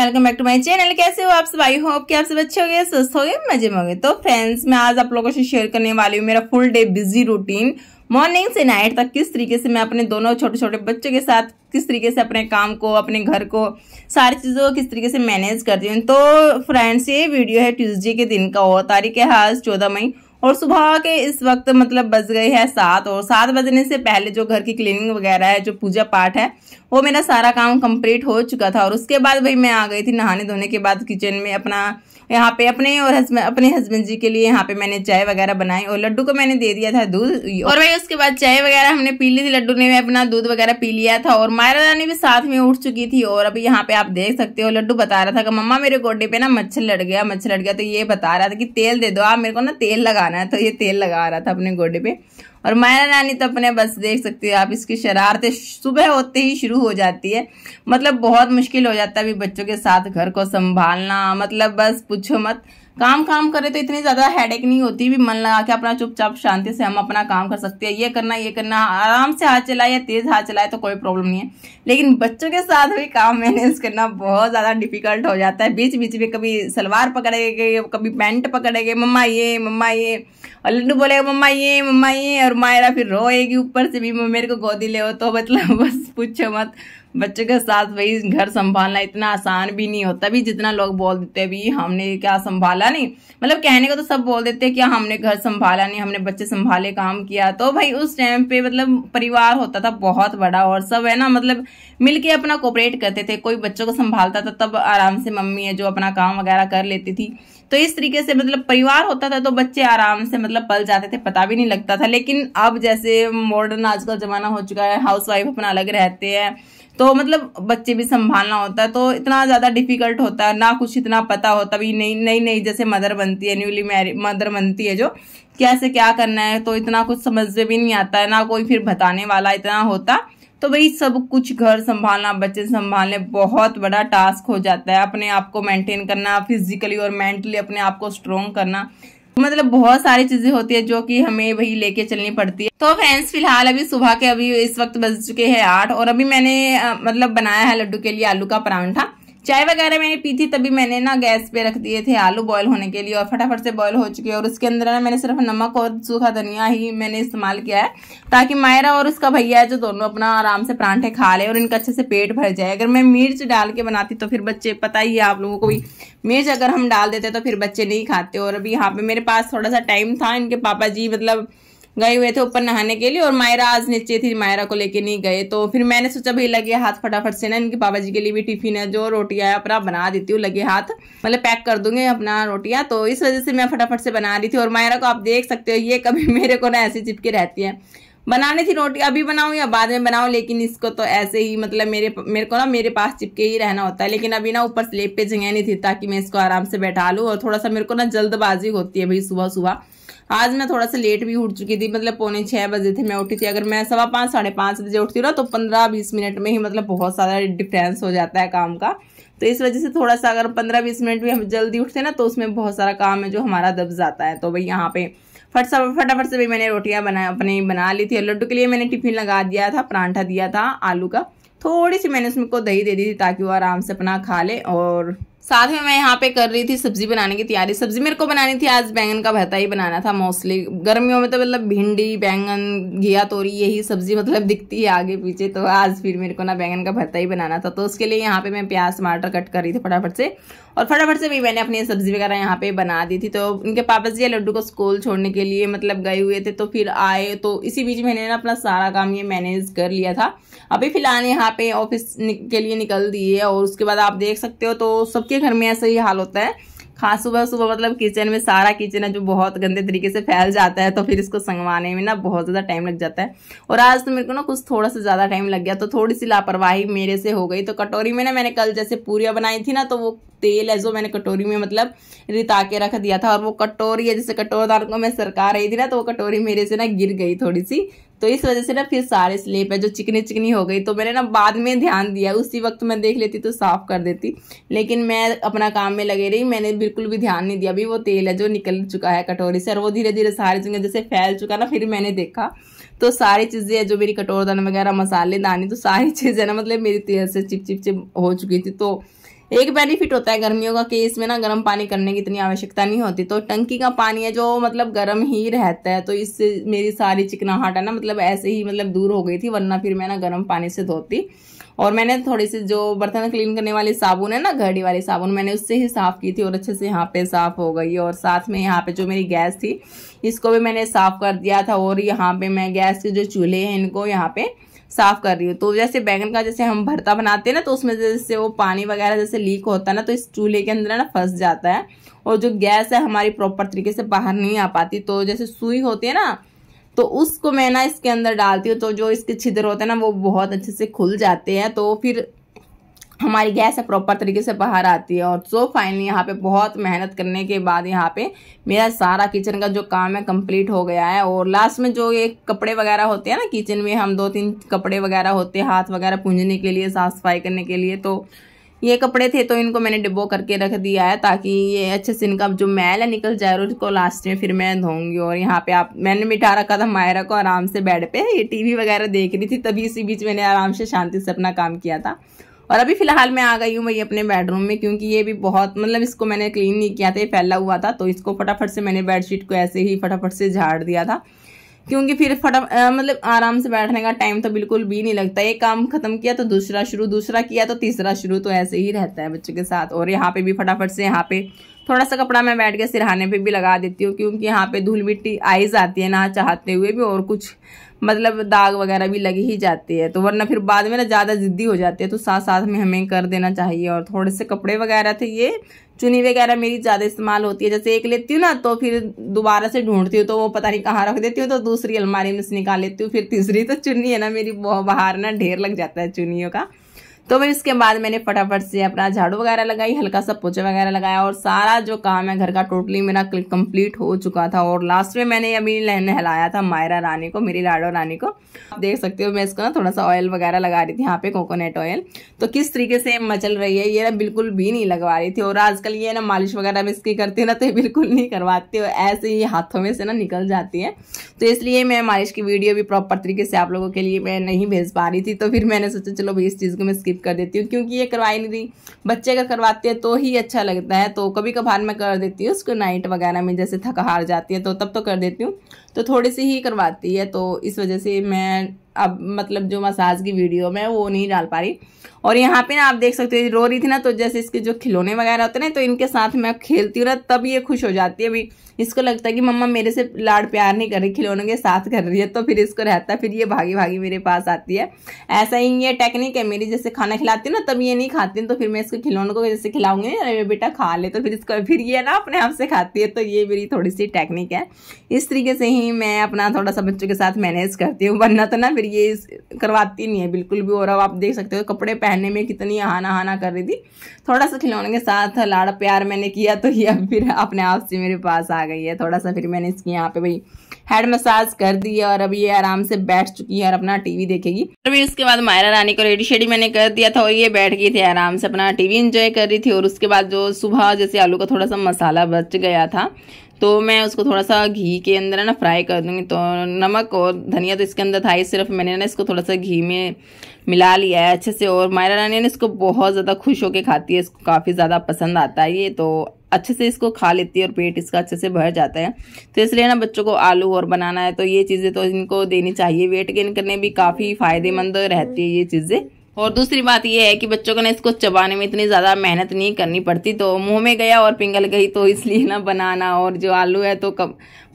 Welcome back to my channel. कैसे हो आप सब? आई होप कि आप सब अच्छे हो गए, स्वस्थ हो गए, मजे में हो गए। तो फ्रेंड्स, मैं आज आप लोगों से शेयर करने वाली हूँ मेरा full day busy routine, morning से नाइट तक किस तरीके से मैं अपने दोनों छोटे छोटे बच्चों के साथ किस तरीके से अपने काम को, अपने घर को, सारी चीज़ों को किस तरीके से मैनेज करती हूँ। तो फ्रेंड्स, ये वीडियो है ट्यूसडे के दिन का और तारीख है आज 14 मई और सुबह के इस वक्त मतलब बज गए हैं 7 और 7 बजने से पहले जो घर की क्लीनिंग वगैरह है, जो पूजा पाठ है, वो मेरा सारा काम कंप्लीट हो चुका था। और उसके बाद भाई मैं आ गई थी नहाने धोने के बाद किचन में अपना यहाँ पे अपने और अपने हस्बैंड जी के लिए यहाँ पे मैंने चाय वगैरह बनाई और लड्डू को मैंने दे दिया था दूध। और भाई उसके बाद चाय वगैरह हमने पी ली थी, लड्डू ने अपना दूध वगैरह पी लिया था और मायरा रानी भी साथ में उठ चुकी थी। और अभी यहाँ पे आप देख सकते हो लड्डू बता रहा था कि मम्मा मेरे गोडे पे ना मच्छर लड़ गया। तो ये बता रहा था कि तेल दे दो आप मेरे को ना, तेल लगाना है। तो ये तेल लगा रहा था अपने गोडे पे। और मायरा रानी तो अपने बस देख सकते हो आप, इसकी शरारतें सुबह होते ही शुरू हो जाती है। मतलब बहुत मुश्किल हो जाता है अभी बच्चों के साथ घर को संभालना, मतलब बस पूछो मत। काम करे तो इतनी ज्यादा हेडेक नहीं होती, भी मन लगा के अपना चुपचाप शांति से हम अपना काम कर सकते हैं। ये करना आराम से हाथ चलाए या तेज हाथ चलाए तो कोई प्रॉब्लम नहीं है, लेकिन बच्चों के साथ भी काम मैनेज करना बहुत ज्यादा डिफिकल्ट हो जाता है। बीच बीच में कभी सलवार पकड़ेगे, कभी पैंट पकड़ेगे, मम्मा ये, और लड्डू बोलेगा मम्मा ये, और मायरा फिर रोएगी ऊपर से भी मेरे को गोदी ले। तो मतलब बस पूछो मत, बच्चों के साथ वही घर संभालना इतना आसान भी नहीं होता। भी जितना लोग बोल देते हैं भी हमने क्या संभाला नहीं, मतलब कहने को तो सब बोल देते हैं कि हमने घर संभाला नहीं, हमने बच्चे संभाले, काम किया। तो भाई उस टाइम पे मतलब परिवार होता था बहुत बड़ा और सब है ना, मतलब मिलके अपना कोऑपरेट करते थे। कोई बच्चों को संभालता था तब आराम से मम्मी है जो अपना काम वगैरह कर लेती थी। तो इस तरीके से मतलब परिवार होता था तो बच्चे आराम से मतलब पल जाते थे, पता भी नहीं लगता था। लेकिन अब जैसे मॉडर्न आजकल जमाना हो चुका है, हाउसवाइफ अपना अलग रहते हैं, तो मतलब बच्चे भी संभालना होता है, तो इतना ज्यादा डिफिकल्ट होता है ना, कुछ इतना पता होता भी नई जैसे मदर बनती है, न्यूली मैरिड मदर बनती है जो कैसे क्या करना है, तो इतना कुछ समझ में भी नहीं आता है ना, कोई फिर बताने वाला इतना होता। तो भाई सब कुछ घर संभालना, बच्चे संभालने बहुत बड़ा टास्क हो जाता है। अपने आप को मेंटेन करना, फिजिकली और मेंटली अपने आप को स्ट्रोंग करना, मतलब बहुत सारी चीजें होती है जो कि हमें वही लेके चलनी पड़ती है। तो फ्रेंड्स, फिलहाल अभी सुबह के अभी इस वक्त बज चुके हैं 8 और अभी मैंने मतलब बनाया है लड्डू के लिए आलू का परांठा। चाय वगैरह मैंने पी थी, तभी मैंने ना गैस पे रख दिए थे आलू बॉयल होने के लिए और फटाफट से बॉयल हो चुके हैं। और उसके अंदर ना मैंने सिर्फ नमक और सूखा धनिया ही मैंने इस्तेमाल किया है ताकि मायरा और उसका भैया है जो दोनों अपना आराम से परांठे खा ले और इनका अच्छे से पेट भर जाए। अगर मैं मिर्च डाल के बनाती तो फिर बच्चे, पता ही है आप लोगों को भी, मिर्च अगर हम डाल देते तो फिर बच्चे नहीं खाते। और अभी यहाँ पे मेरे पास थोड़ा सा टाइम था, इनके पापा जी मतलब गए हुए थे ऊपर नहाने के लिए और मायरा आज नीचे थी, मायरा को लेके नहीं गए। तो फिर मैंने सोचा भाई लगे हाथ फटाफट से ना इनके पापा जी के लिए भी टिफिन है जो रोटियां है अपना बना देती हूँ, लगे हाथ मतलब पैक कर दूंगे अपना रोटियां। तो इस वजह से मैं फटाफट से बना रही थी। और मायरा को आप देख सकते हो, ये कभी मेरे को ना ऐसे चिपके रहती है। बनानी थी रोटी, अभी बनाऊं या बाद में बनाऊं, लेकिन इसको तो ऐसे ही मतलब मेरे को ना मेरे पास चिपके ही रहना होता है। लेकिन अभी ना ऊपर स्लेब पे जगह नहीं थी ताकि मैं इसको आराम से बैठा लूं। और थोड़ा सा मेरे को ना जल्दबाजी होती है भाई सुबह सुबह। आज मैं थोड़ा सा लेट भी उठ चुकी थी, मतलब 4:45 बजे थे मैं उठी थी। अगर मैं 5:15 5:30 बजे उठती हूँ ना तो 15-20 मिनट में ही मतलब बहुत सारा डिफरेंस हो जाता है काम का। तो इस वजह से थोड़ा सा अगर 15-20 मिनट भी हम जल्दी उठते ना तो उसमें बहुत सारा काम है जो हमारा दब जाता है। तो भाई यहाँ पे फटाफट से भी मैंने रोटियां बना ली थी। और लड्डू के लिए मैंने टिफिन लगा दिया था, परांठा दिया था आलू का, थोड़ी सी मैंने उसमें को दही दे दी थी ताकि वो आराम से अपना खा ले। और साथ में मैं यहाँ पे कर रही थी सब्जी बनाने की तैयारी। सब्जी मेरे को बनानी थी आज, बैंगन का भरता ही बनाना था। मोस्टली गर्मियों में तो मतलब भिंडी, बैंगन, घिया, तोरी यही सब्जी मतलब दिखती है आगे पीछे। तो आज फिर मेरे को ना बैंगन का भरता ही बनाना था। तो उसके लिए यहाँ पे मैं प्याज टमाटर कट कर रही थी फटाफट से, और फटाफट से भी मैंने अपनी सब्जी वगैरह यहाँ पे बना दी थी। तो इनके पापा जी लड्डू को स्कूल छोड़ने के लिए मतलब गए हुए थे, तो फिर आए तो इसी बीच मैंने ना अपना सारा काम ये मैनेज कर लिया था। अभी फिलहाल यहाँ पे ऑफिस के लिए निकल दिए। और उसके बाद आप देख सकते हो तो सबके घर में ऐसा ही हाल होता है। खास सुबह मतलब किचन में सारा किचन है जो बहुत गंदे तरीके से फैल जाता है, तो फिर इसको संगवाने में ना बहुत ज्यादा टाइम लग जाता है। और आज तो मेरे को ना कुछ थोड़ा सा ज्यादा टाइम लग गया, तो थोड़ी सी लापरवाही मेरे से हो गई। तो कटोरी में ना मैंने कल जैसे पूरियां बनाई थी ना, तो वो तेल है जो मैंने कटोरी में मतलब रिता के रख दिया था। और वो कटोरी है, जैसे कटोरदार को मैं सरका रही थी ना, तो वो कटोरी मेरे से ना गिर गई थोड़ी सी। तो इस वजह से ना फिर सारे स्लेब है जो चिकनी हो गई। तो मैंने ना बाद में ध्यान दिया, उसी वक्त मैं देख लेती तो साफ कर देती, लेकिन मैं अपना काम में लगे रही, मैंने बिल्कुल भी ध्यान नहीं दिया। अभी वो तेल है जो निकल चुका है कटोरी से और वो धीरे धीरे सारी जगह जैसे फैल चुका ना, फिर मैंने देखा तो सारी चीजें जो मेरी कटोरदान वगैरह मसाले दानी, तो सारी चीजें ना मतलब मेरी तेल से चिप हो चुकी थी। तो एक बेनिफिट होता है गर्मियों का कि इसमें ना गर्म पानी करने की इतनी आवश्यकता नहीं होती, तो टंकी का पानी है जो मतलब गर्म ही रहता है, तो इससे मेरी सारी चिकनाहट है ना मतलब ऐसे ही मतलब दूर हो गई थी, वरना फिर मैं ना गर्म पानी से धोती। और मैंने थोड़ी सी जो बर्तन क्लीन करने वाली साबुन है ना, घड़ी वाली साबुन, मैंने उससे ही साफ की थी और अच्छे से यहाँ पे साफ हो गई। और साथ में यहाँ पे जो मेरी गैस थी इसको भी मैंने साफ कर दिया था। और यहाँ पे मैं गैस के जो चूल्हे हैं इनको यहाँ पे साफ कर रही हूँ। तो जैसे बैंगन का जैसे हम भरता बनाते हैं ना, तो उसमें जैसे वो पानी वगैरह जैसे लीक होता है ना, तो इस चूल्हे के अंदर ना फंस जाता है और जो गैस है हमारी प्रॉपर तरीके से बाहर नहीं आ पाती। तो जैसे सुई होती है ना, तो उसको मैं ना इसके अंदर डालती हूँ, तो जो इसके छिद्र होते हैं ना वो बहुत अच्छे से खुल जाते हैं, तो फिर हमारी गैस है प्रॉपर तरीके से बाहर आती है। और सो फाइनली यहाँ पे बहुत मेहनत करने के बाद यहाँ पे मेरा सारा किचन का जो काम है कंप्लीट हो गया है। और लास्ट में जो ये कपड़े वगैरह होते हैं ना किचन में, हम 2-3 कपड़े वगैरह होते हैं हाथ वगैरह पूंजने के लिए, साफ सफाई करने के लिए, तो ये कपड़े थे तो इनको मैंने डिब्बो करके रख दिया है ताकि ये अच्छे से इनका जो मैल है निकल जाए और इसको लास्ट में फिर मैं धोऊंगी। और यहाँ पे मैंने बिठा रखा था मायरा को आराम से बेड पे, ये टीवी वगैरह देख रही थी, तभी इसी बीच मैंने आराम से शांति से अपना काम किया था। और अभी फिलहाल मैं आ गई हूँ भाई अपने बेडरूम में, क्योंकि ये भी बहुत मतलब इसको मैंने क्लीन नहीं किया था, ये फैला हुआ था, तो इसको फटाफट से मैंने बेडशीट को ऐसे ही फटाफट से झाड़ दिया था, क्योंकि फिर मतलब आराम से बैठने का टाइम तो बिल्कुल भी नहीं लगता। एक काम खत्म किया तो दूसरा शुरू, दूसरा किया तो तीसरा शुरू, तो ऐसे ही रहता है बच्चों के साथ। और यहाँ पे भी फटाफट से यहाँ पे थोड़ा सा कपड़ा मैं बैठ के सिरहाने पे भी लगा देती हूँ, क्योंकि यहाँ पे धूल मिट्टी आई जाती है ना चाहते हुए भी, और कुछ मतलब दाग वगैरह भी लगी ही जाती है, तो वरना फिर बाद में ना ज़्यादा जिद्दी हो जाती है, तो साथ साथ में हमें कर देना चाहिए। और थोड़े से कपड़े वगैरह थे, ये चुन्नी वगैरह मेरी ज़्यादा इस्तेमाल होती है, जैसे एक लेती हूँ ना तो फिर दोबारा से ढूंढती हूँ तो वो पता नहीं कहाँ रख देती हूँ, तो दूसरी अलमारी में से निकाल लेती हूँ, फिर तीसरी तो चुन्नी है ना मेरी बाहर ना ढेर लग जाता है चुन्नियों का। तो फिर इसके बाद मैंने फटाफट से अपना झाड़ू वगैरह लगाई, हल्का सा पोछा वगैरह लगाया, और सारा जो काम है घर का टोटली मेरा कंप्लीट हो चुका था। और लास्ट में मैंने अभी नहलाया था मायरा रानी को, मेरी लाडो रानी को। आप देख सकते हो मैं इसको ना थोड़ा सा ऑयल वगैरह लगा रही थी यहाँ पे, कोकोनट ऑयल, तो किस तरीके से मचल रही है, ये ना बिल्कुल भी नहीं लगवा रही थी। और आजकल ये ना मालिश वगैरह में इसकी करती है ना, तो ये बिल्कुल नहीं करवाती हो, ऐसे ही हाथों में से ना निकल जाती है, तो इसलिए मैं मालिश की वीडियो भी प्रॉपर तरीके से आप लोगों के लिए मैं नहीं भेज पा रही थी। तो फिर मैंने सोचा चलो भाई इस चीज़ को मैं स्किप कर देती हूँ, क्योंकि ये करवाई नहीं रही, बच्चे अगर करवाते हैं तो ही अच्छा लगता है। तो कभी कभार मैं कर देती हूँ उसको नाइट वगैरह में, जैसे थक हार जाती है तो तब तो कर देती हूँ, तो थोड़ी सी ही करवाती है, तो इस वजह से मैं अब मतलब जो मसाज की वीडियो मैं वो नहीं डाल पा रही। और यहाँ पे ना आप देख सकते हो रो रही थी ना, तो जैसे इसके जो खिलौने वगैरह होते हैं ना, तो इनके साथ मैं खेलती हूँ ना, तब ये खुश हो जाती है। अभी इसको लगता है कि मम्मा मेरे से लाड प्यार नहीं कर रही, खिलौनों के साथ कर रही है, तो फिर इसको रहता है, फिर ये भागी भागी मेरे पास आती है। ऐसा ही ये टेक्निक है मेरी, जैसे खाना खिलाती हूँ ना तब ये नहीं खाती हूँ, तो फिर मैं इसको खिलौनों को जैसे खिलाऊंगी अरे बेटा खा ले, तो फिर इसको फिर ये ना अपने आप से खाती है। तो ये मेरी थोड़ी सी टेक्निक है, इस तरीके से ही मैं अपना थोड़ा सा बच्चों के साथ मैनेज करती हूँ, वरना तो ना फिर ये करवाती नहीं है बिल्कुल भी। और अब आप देख सकते हो कपड़े पहनने में कितनी आना कर रही थी, थोड़ा सा खिलौने के साथ लाड़ प्यार मैंने किया, तो ये अब फिर अपने आप से मेरे पास आ गई है। थोड़ा सा फिर मैंने इसकी यहाँ पे भाई हेड मसाज कर दी है, और अभी ये आराम से बैठ चुकी है और अपना टीवी देखेगी। और फिर उसके बाद मायरा रानी को रेडी शेडी मैंने कर दिया था, और ये बैठ गई थी आराम से अपना टीवी एंजॉय कर रही थी। और उसके बाद जो सुबह जैसे आलू का थोड़ा सा मसाला बच गया था, तो मैं उसको थोड़ा सा घी के अंदर ना फ्राई कर दूंगी। तो नमक और धनिया तो इसके अंदर था ही, सिर्फ मैंने ना इसको थोड़ा सा घी में मिला लिया है अच्छे से। और मायरा रानी ने इसको बहुत ज़्यादा खुश होकर खाती है, इसको काफ़ी ज़्यादा पसंद आता है ये, तो अच्छे से इसको खा लेती है और पेट इसका अच्छे से भर जाता है। तो इसलिए ना बच्चों को आलू और बनाना है, तो ये चीज़ें तो इनको देनी चाहिए, वेट गेन करने भी काफ़ी फायदेमंद रहती है ये चीज़ें। और दूसरी बात ये है कि बच्चों को ना इसको चबाने में इतनी ज़्यादा मेहनत नहीं करनी पड़ती, तो मुंह में गया और पिघल गई, तो इसलिए ना बनाना और जो आलू है तो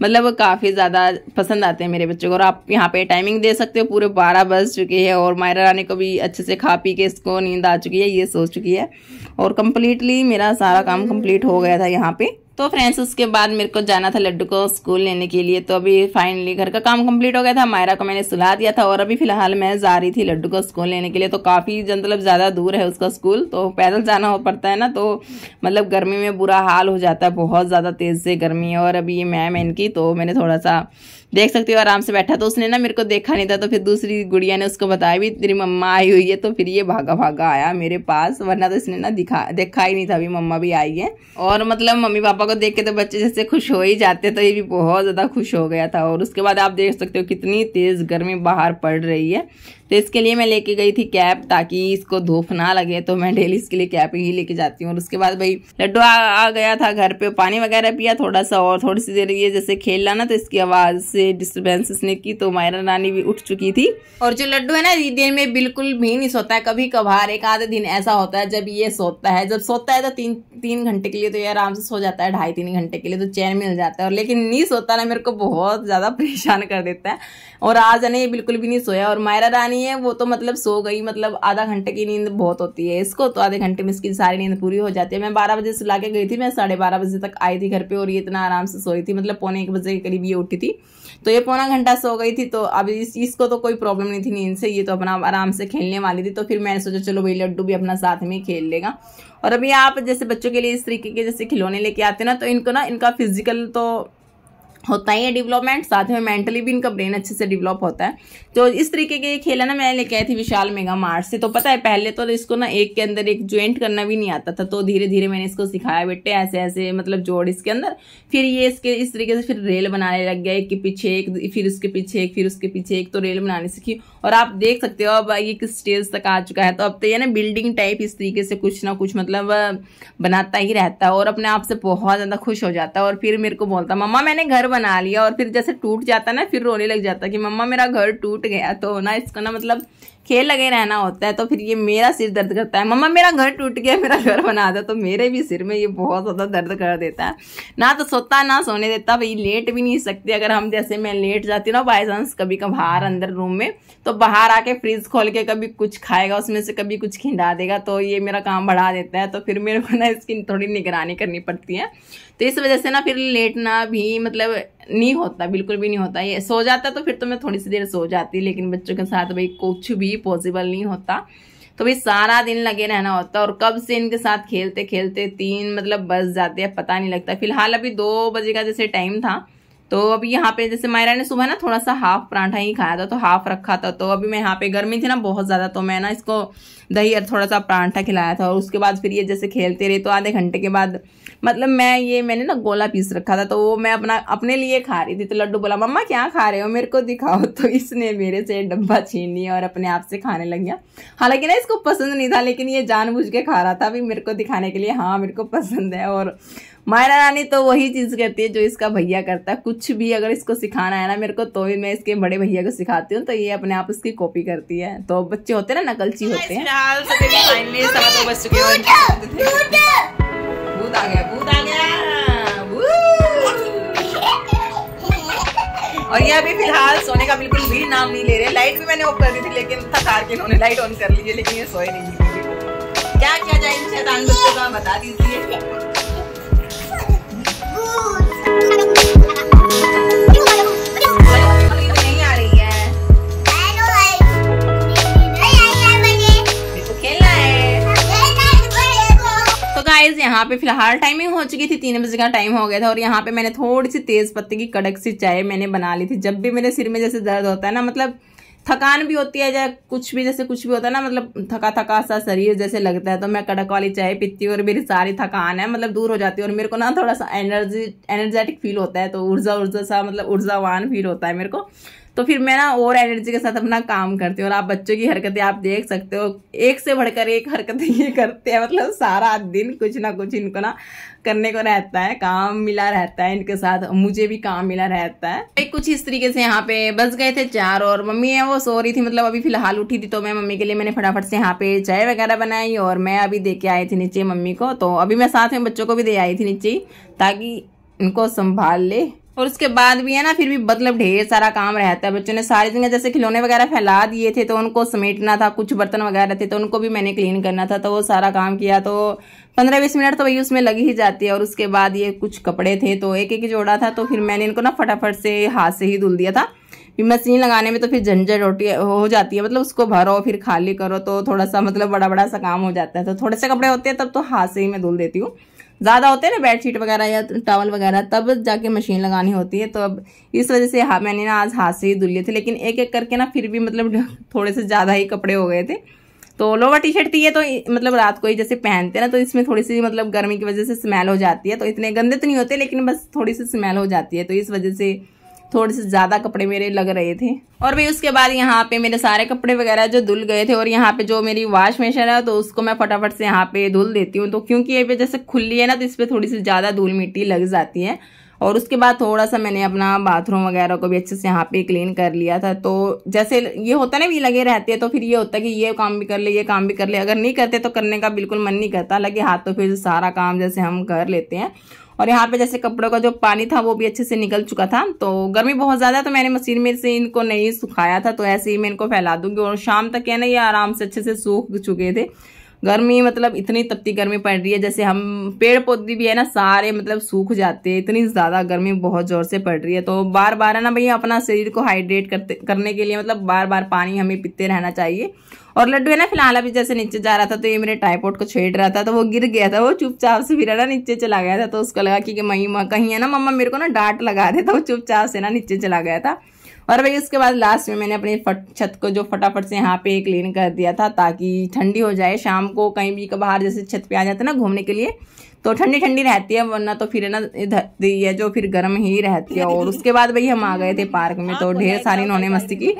मतलब काफ़ी ज़्यादा पसंद आते हैं मेरे बच्चों को। और आप यहाँ पे टाइमिंग दे सकते हो, पूरे 12 बज चुके हैं, और मायरा रानी को भी अच्छे से खा पी के इसको नींद आ चुकी है, ये सो चुकी है, और कम्प्लीटली मेरा सारा काम कंप्लीट हो गया था यहाँ पे। तो फ्रेंड्स उसके बाद मेरे को जाना था लड्डू को स्कूल लेने के लिए, तो अभी फाइनली घर का काम कंप्लीट हो गया था, मायरा को मैंने सुला दिया था, और अभी फिलहाल मैं जा रही थी लड्डू को स्कूल लेने के लिए। तो काफ़ी मतलब ज़्यादा दूर है उसका स्कूल, तो पैदल जाना हो पड़ता है ना, तो मतलब गर्मी में बुरा हाल हो जाता है, बहुत ज़्यादा तेज़ से गर्मी है। और अभी ये मैम है इनकी, तो मैंने थोड़ा सा देख सकते हो आराम से बैठा, तो उसने ना मेरे को देखा नहीं था, तो फिर दूसरी गुड़िया ने उसको बताया भी तेरी मम्मा आई हुई है, तो फिर ये भागा भागा आया मेरे पास, वरना तो इसने ना देखा ही नहीं था अभी मम्मा भी आई है। और मतलब मम्मी पापा को देख के तो बच्चे जैसे खुश हो ही जाते, तो ये भी बहुत ज़्यादा खुश हो गया था। और उसके बाद आप देख सकते हो कितनी तेज़ गर्मी बाहर पड़ रही है, तो इसके लिए मैं लेके गई थी कैप, ताकि इसको धूप ना लगे, तो मैं डेली इसके लिए कैप ही लेके जाती हूँ। और उसके बाद भाई लड्डू आ गया था घर पे, पानी वगैरह पिया थोड़ा सा, और थोड़ी सी देर ये जैसे खेल रहा ना, तो इसकी आवाज से डिस्टर्बेंस इसने की, तो मायरा रानी भी उठ चुकी थी। और जो लड्डू है ना, दिन में बिल्कुल भी नहीं सोता है, कभी कभार एक आधे दिन ऐसा होता है जब ये सोता है। जब सोता है तो तीन घंटे के लिए तो ये आराम से सो जाता है, 2.5-3 घंटे के लिए तो चैन मिल जाता है। और लेकिन नहीं सोता ना, मेरे को बहुत ज्यादा परेशान कर देता है। और आज है ना ये बिल्कुल भी नहीं सोया। और मायरा रानी है वो तो मतलब सो गई, मतलब आधा घंटे की नींद बहुत होती है इसको, तो आधे घंटे में इसकी सारी नींद पूरी हो जाती है। मैं 12 बजे सुला के गई थी, मैं 12:30 बजे तक आई थी घर पे, और ये इतना आराम से सोई थी, मतलब 1:45 बजे के करीब ये उठी थी, तो ये पौना घंटा सो गई थी। तो अब इसको तो कोई प्रॉब्लम नहीं थी नींद से, ये तो अपना आराम से खेलने वाली थी। तो फिर मैंने सोचा चलो भाई लड्डू भी अपना साथ में खेल लेगा। और अभी आप जैसे बच्चों के लिए इस तरीके के जैसे खिलौने लेके आते हैं ना, तो इनको ना इनका फिजिकल तो होता ही है डेवलपमेंट, साथ में मेंटली भी इनका ब्रेन अच्छे से डेवलप होता है। तो इस तरीके के खेल है ना, मैं लेके आई थी विशाल मेगा मार्ट से। तो पता है पहले तो इसको ना एक के अंदर एक ज्वाइंट करना भी नहीं आता था, तो धीरे धीरे मैंने इसको सिखाया, बेटे ऐसे ऐसे मतलब जोड़ इसके अंदर, फिर ये इसके इस तरीके से फिर रेल बनाने लग गया, एक के पीछे एक, फिर उसके पीछे एक, फिर उसके पीछे एक, तो रेल बनाने सीखी। और आप देख सकते हो अब ये किस स्टेज तक आ चुका है। तो अब तो ये ना बिल्डिंग टाइप इस तरीके से कुछ ना कुछ मतलब बनाता ही रहता है, और अपने आप से बहुत ज्यादा खुश हो जाता है। और फिर मेरे को बोलता मम्मा मैंने घर बना लिया, और फिर जैसे टूट जाता ना, फिर रोने लग जाता कि मम्मा मेरा घर टूट गया। तो ना इसको ना मतलब खेल लगे रहना होता है। तो फिर ये मेरा सिर दर्द करता है, मम्मा मेरा घर टूट गया, मेरा घर बना दो। तो मेरे भी सिर में ये बहुत ज्यादा दर्द कर देता है, ना तो सोता ना सोने देता। भाई लेट भी नहीं सकते, अगर हम जैसे मैं लेट जाती हूँ ना बाई चांस कभी कभार अंदर रूम में, तो बाहर आके फ्रिज खोल के कभी कुछ खाएगा उसमें से, कभी कुछ खिंडा देगा, तो ये मेरा काम बढ़ा देता है। तो फिर मेरे को ना इसकी थोड़ी निगरानी करनी पड़ती है। तो इस वजह से ना फिर लेटना भी मतलब नहीं होता, बिल्कुल भी नहीं होता। ये सो जाता तो फिर तो मैं थोड़ी सी देर सो जाती, लेकिन बच्चों के साथ भाई कुछ भी पॉसिबल नहीं होता। तो भाई सारा दिन लगे रहना होता है, और कब से इनके साथ खेलते खेलते 3 मतलब बज जाते हैं, पता नहीं लगता। फिलहाल अभी 2 बजे का जैसे टाइम था, तो अभी यहाँ पे जैसे मायरा ने सुबह ना थोड़ा सा हाफ पराठा ही खाया था, तो हाफ रखा था। तो अभी मैं यहाँ पे गर्मी थी ना बहुत ज्यादा, तो मैं ना इसको दही और थोड़ा सा पराठा खिलाया था। और उसके बाद फिर ये जैसे खेलते रहे, तो आधे घंटे के बाद मतलब मैंने ना गोला पीस रखा था, तो वो मैं अपने लिए खा रही थी। तो लड्डू बोला मम्मा क्या खा रहे हो, मेरे को दिखाओ। तो इसने मेरे से डब्बा छीन लिया और अपने आप से खाने लग गया। हालांकि ना इसको पसंद नहीं था, लेकिन ये जानबूझ के खा रहा था भी मेरे को दिखाने के लिए, हाँ मेरे को पसंद है। और मायरा रानी तो वही चीज करती है जो इसका भैया करता है। कुछ भी अगर इसको सिखाना है ना मेरे को, तो मैं इसके बड़े भैया को सिखाती हूँ, तो ये अपने आप उसकी कॉपी करती है। तो बच्चे होते हैं ना नकलची होते हैं। भूत आ गया, भूत आ गया। और ये अभी फिलहाल सोने का बिल्कुल भी नाम नहीं ले रहे। लाइट भी मैंने ऑफ कर दी थी, लेकिन थकार के इन्होंने लाइट ऑन कर ली है, लेकिन ये सोए नहीं। क्या किया जाए इन शैतान बच्चों का, बता दीजिए। नहीं आ रही है, तो खेलना है। तो गाइस यहाँ पे फिलहाल टाइमिंग हो चुकी थी, 3 बजे का टाइम हो गया था। और यहाँ पे मैंने थोड़ी सी तेज पत्ते की कड़क सी चाय मैंने बना ली थी। जब भी मेरे सिर में जैसे दर्द होता है ना, मतलब थकान भी होती है या कुछ भी जैसे कुछ भी होता है ना, मतलब थका थका सा शरीर जैसे लगता है, तो मैं कड़क वाली चाय पीती हूँ और मेरी सारी थकान है मतलब दूर हो जाती है। और मेरे को ना थोड़ा सा एनर्जेटिक फील होता है, तो ऊर्जा सा मतलब ऊर्जावान फील होता है मेरे को। तो फिर मैं ना और एनर्जी के साथ अपना काम करती हूँ। और आप बच्चों की हरकतें आप देख सकते हो, एक से बढ़कर एक हरकतें ये करते हैं, मतलब सारा दिन कुछ ना कुछ इनको ना करने को रहता है, काम मिला रहता है इनके साथ, मुझे भी काम मिला रहता है। कुछ इस तरीके से यहाँ पे बस गए थे 4, और मम्मी है वो सो रही थी, मतलब अभी फिलहाल उठी थी। तो मैं मम्मी के लिए मैंने फटाफट से यहाँ पे चाय वगैरह बनाई, और मैं अभी दे के आई थी नीचे मम्मी को। तो अभी मैं साथ में बच्चों को भी दे आई थी नीचे, ताकि इनको संभाल ले। और उसके बाद भी है ना फिर भी मतलब ढेर सारा काम रहता है। बच्चों ने सारी जगह जैसे खिलौने वगैरह फैला दिए थे, तो उनको समेटना था, कुछ बर्तन वगैरह थे तो उनको भी मैंने क्लीन करना था। तो वो सारा काम किया, तो 15-20 मिनट तो वही उसमें लगी ही जाती है। और उसके बाद ये कुछ कपड़े थे तो एक एक जोड़ा था, तो फिर मैंने इनको ना फटाफट से हाथ से ही धुल दिया था। फिर मशीन लगाने में तो फिर झंझट हो जाती है, मतलब उसको भरो फिर खाली करो, तो थोड़ा सा मतलब बड़ा सा काम हो जाता है। तो थोड़े से कपड़े होते हैं तब तो हाथ से ही मैं धुल देती हूँ। ज्यादा होते हैं ना बेडशीट वगैरह या टॉवल वगैरह, तब जाके मशीन लगानी होती है। तो अब इस वजह से मैंने ना आज हाथ से ही धुल लिए थे, लेकिन एक एक करके ना फिर भी मतलब थोड़े से ज्यादा ही कपड़े हो गए थे। तो लोअर टी शर्ट थी ये, तो मतलब रात को ही जैसे पहनते हैं ना, तो इसमें थोड़ी सी मतलब गर्मी की वजह से स्मेल हो जाती है। तो इतने गंदे तो नहीं होते, लेकिन बस थोड़ी सी स्मेल हो जाती है। तो इस वजह से थोड़े से ज्यादा कपड़े मेरे लग रहे थे। और भाई उसके बाद यहाँ पे मेरे सारे कपड़े वगैरह जो धुल गए थे, और यहाँ पे जो मेरी वॉश मशीन है तो उसको मैं फटाफट से यहाँ पे धुल देती हूँ। तो क्योंकि ये पे जैसे खुली है ना, तो इस पे थोड़ी सी ज्यादा धूल मिट्टी लग जाती है। और उसके बाद थोड़ा सा मैंने अपना बाथरूम वगैरह को भी अच्छे से यहाँ पे क्लीन कर लिया था। तो जैसे ये होता है ना, भी लगे रहते हैं तो फिर ये होता है कि ये काम भी कर ले, ये काम भी कर ले। अगर नहीं करते तो करने का बिल्कुल मन नहीं करता, लगे हाथ तो फिर सारा काम जैसे हम कर लेते हैं। और यहाँ पे जैसे कपड़ों का जो पानी था वो भी अच्छे से निकल चुका था। तो गर्मी बहुत ज्यादा, तो मैंने मशीन में से इनको नहीं सुखाया था, तो ऐसे ही मैं इनको फैला दूंगी। और शाम तक है ना, ये आराम से अच्छे से सूख चुके थे। गर्मी मतलब इतनी तपती गर्मी पड़ रही है, जैसे हम पेड़ पौधे भी है ना सारे मतलब सूख जाते हैं, इतनी ज्यादा गर्मी बहुत जोर से पड़ रही है। तो बार बार है ना भैया अपना शरीर को हाइड्रेट करने के लिए मतलब बार बार पानी हमें पीते रहना चाहिए। और लड्डू है ना फिलहाल अभी जैसे नीचे जा रहा था, तो ये मेरे ट्राइपॉड को छेड़ रहा था, तो वो गिर गया था। वो चुपचाप से फिर है ना नीचे चला गया था। तो उसको लगा कि कहीं है ना मम्मा मेरे को ना डांट लगा दे, तो वो चुपचाप से ना नीचे चला गया था। और भाई उसके बाद लास्ट में मैंने अपनी छत को जो फटाफट से यहाँ पे क्लीन कर दिया था, ताकि ठंडी हो जाए। शाम को कहीं भी बाहर जैसे छत पे आ जाते ना घूमने के लिए, तो ठंडी ठंडी रहती है, वरना तो फिर है ना धरती है जो फिर गर्म ही रहती है। और उसके बाद भाई हम आ गए थे पार्क में, तो ढेर सारी इन्होंने मस्ती की।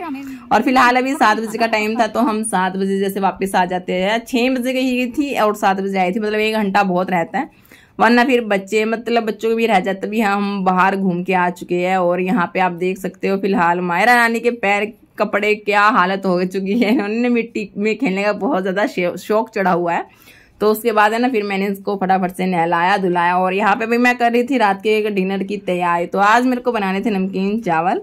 और फिलहाल अभी 7 बजे का टाइम था, तो हम 7 बजे जैसे वापस आ जाते हैं। 6 बजे गई थी और 7 बजे आई थी, मतलब 1 घंटा बहुत रहता है, वरना फिर बच्चों को भी रह जाता। भी हम बाहर घूम के आ चुके हैं। और यहाँ पे आप देख सकते हो फिलहाल मायरा रानी के पैर कपड़े क्या हालत हो चुकी है। उन्होंने मिट्टी में खेलने का बहुत ज्यादा शौक चढ़ा हुआ है। तो उसके बाद है ना फिर मैंने इसको फटाफट से नहलाया धुलाया। और यहाँ पे भी मैं कर रही थी रात के डिनर की तैयारी। तो आज मेरे को बनाने थे नमकीन चावल।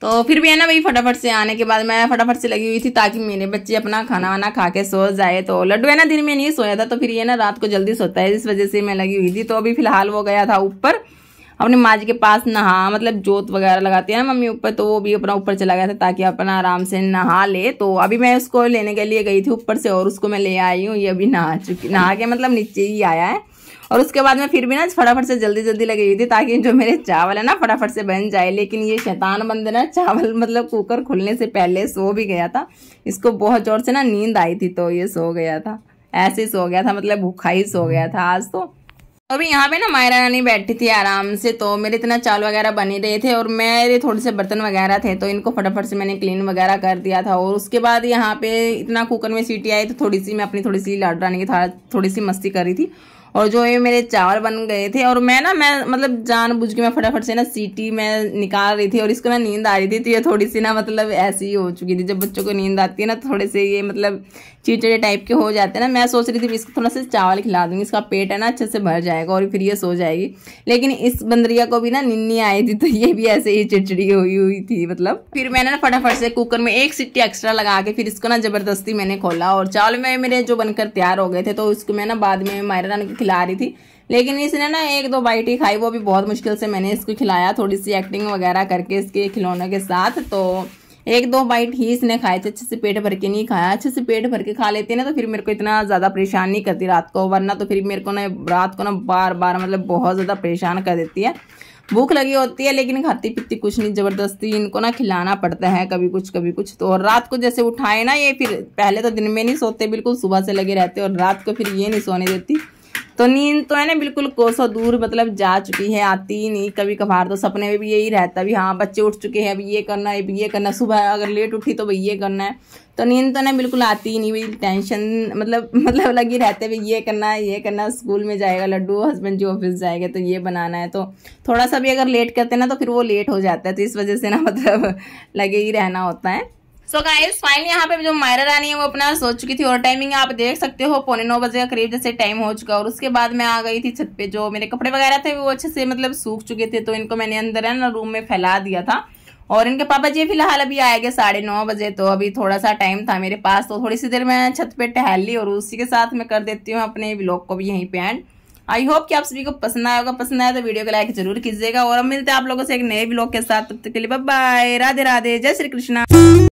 तो फिर भी है ना भाई फटाफट से आने के बाद मैं फटाफट से लगी हुई थी, ताकि मेरे बच्चे अपना खाना वाना खा के सो जाए। तो लड्डू है ना दिन में नहीं सोया था, तो फिर ये ना रात को जल्दी सोता है, इस वजह से मैं लगी हुई थी। तो अभी फिलहाल वो गया था ऊपर अपनी माँ जी के पास नहा, मतलब जोत वगैरह लगाती है ना मम्मी ऊपर, तो वो भी अपना ऊपर चला गया था ताकि अपना आराम से नहा ले। तो अभी मैं उसको लेने के लिए गई थी ऊपर से, और उसको मैं ले आई हूँ। ये अभी नहा के मतलब नीचे ही आया है। और उसके बाद मैं फिर भी ना फटाफट से जल्दी लगी हुई थी, ताकि जो मेरे चावल है ना फटाफट से बन जाए। लेकिन ये शैतान बंदे ना चावल मतलब कुकर खुलने से पहले सो भी गया था। इसको बहुत जोर से ना नींद आई थी, तो ये सो गया था, ऐसे ही सो गया था, मतलब भूखा ही सो गया था आज तो। अभी यहाँ पे ना मायरा रानी बैठी थी आराम से, तो मेरे इतना चावल वगैरह बने रहे थे, और मेरे थोड़े से बर्तन वगैरह थे, तो इनको फटाफट से मैंने क्लीन वगैरह कर दिया था। और उसके बाद यहाँ पे इतना कुकर में सीटी आई, तो थोड़ी सी मैं अपनी लाडू रानी की थोड़ी सी मस्ती कर रही थी। और जो ये मेरे चावल बन गए थे, और मैं मतलब जानबूझ के मैं फटाफट से ना सीटी में निकाल रही थी। और इसको ना नींद आ रही थी, तो ये थोड़ी सी ना मतलब ऐसी ही हो चुकी थी। जब बच्चों को नींद आती है ना, थोड़े से ये मतलब चिड़चिड़े टाइप के हो जाते हैं ना। मैं सोच रही थी इसको थोड़ा सा चावल खिला दूंगी, इसका पेट है ना अच्छे से भर जाएगा और फिर ये सो जाएगी। लेकिन इस बंदरिया को भी ना नींद आई थी, तो ये भी ऐसे ही चिड़चिड़ी हुई थी मतलब। फिर मैंने ना फटाफट से कुकर में 1 सीटी एक्स्ट्रा लगा के फिर इसको ना जबरदस्ती मैंने खोला। और चावल में मेरे जो बनकर तैयार हो गए थे, तो इसको मैं ना बाद में मायरा रानी को खिला रही थी। लेकिन इसने ना 1-2 बाइट ही खाई, वो भी बहुत मुश्किल से मैंने इसको खिलाया, थोड़ी सी एक्टिंग वगैरह करके इसके खिलौनों के साथ। तो 1-2 बाइट ही इसने खाए थे, अच्छे से पेट भर के नहीं खाया। अच्छे से पेट भर के खा लेते ना, तो फिर मेरे को इतना ज्यादा परेशान नहीं करती रात को, वरना तो फिर मेरे को ना रात को ना बार बार मतलब बहुत ज्यादा परेशान कर देती है। भूख लगी होती है लेकिन खाती पीती कुछ नहीं, जबरदस्ती इनको ना खिलाना पड़ता है, कभी कुछ। तो रात को जैसे उठाए ना, ये फिर पहले तो दिन में नहीं सोते, बिल्कुल सुबह से लगे रहते, और रात को फिर ये नहीं सोने देती। तो नींद तो है ना बिल्कुल कोसों दूर मतलब जा चुकी है, आती ही नहीं। कभी कभार तो सपने में भी यही रहता भी हाँ बच्चे उठ चुके हैं, अभी ये करना है, अभी ये करना। सुबह अगर लेट उठी तो भाई ये करना है। तो नींद तो ना बिल्कुल आती ही नहीं, भाई टेंशन मतलब लगी रहते भाई ये करना है, ये करना। स्कूल में जाएगा लड्डू, हस्बैंड जी ऑफिस जाएगा, तो ये बनाना है। तो थोड़ा सा भी अगर लेट करते ना, तो फिर वो लेट हो जाता है। तो इस वजह से ना मतलब लगे ही रहना होता है। सो गाइस फाइनली यहाँ पे जो मायरा रानी है वो अपना सो चुकी थी, और टाइमिंग आप देख सकते हो 8:45 बजे का करीब जैसे टाइम हो चुका। और उसके बाद मैं आ गई थी छत पे। जो मेरे कपड़े वगैरह थे वो अच्छे से मतलब सूख चुके थे, तो इनको मैंने अंदर है ना रूम में फैला दिया था। और इनके पापा जी फिलहाल अभी आएंगे 9:30 बजे, तो अभी थोड़ा सा टाइम था मेरे पास, तो थोड़ी सी देर मैं छत पे टहल ली। और उसी के साथ मैं कर देती हूँ अपने व्लॉग को भी यहीं पे एंड। आई होप कि आप सभी को पसंद आया होगा। पसंद आया तो वीडियो को लाइक जरूर कीजिएगा, और अब मिलते हैं आप लोगों से एक नए व्लॉग के साथ। तब तक के लिए बाय बाय, राधे राधे, जय श्री कृष्णा।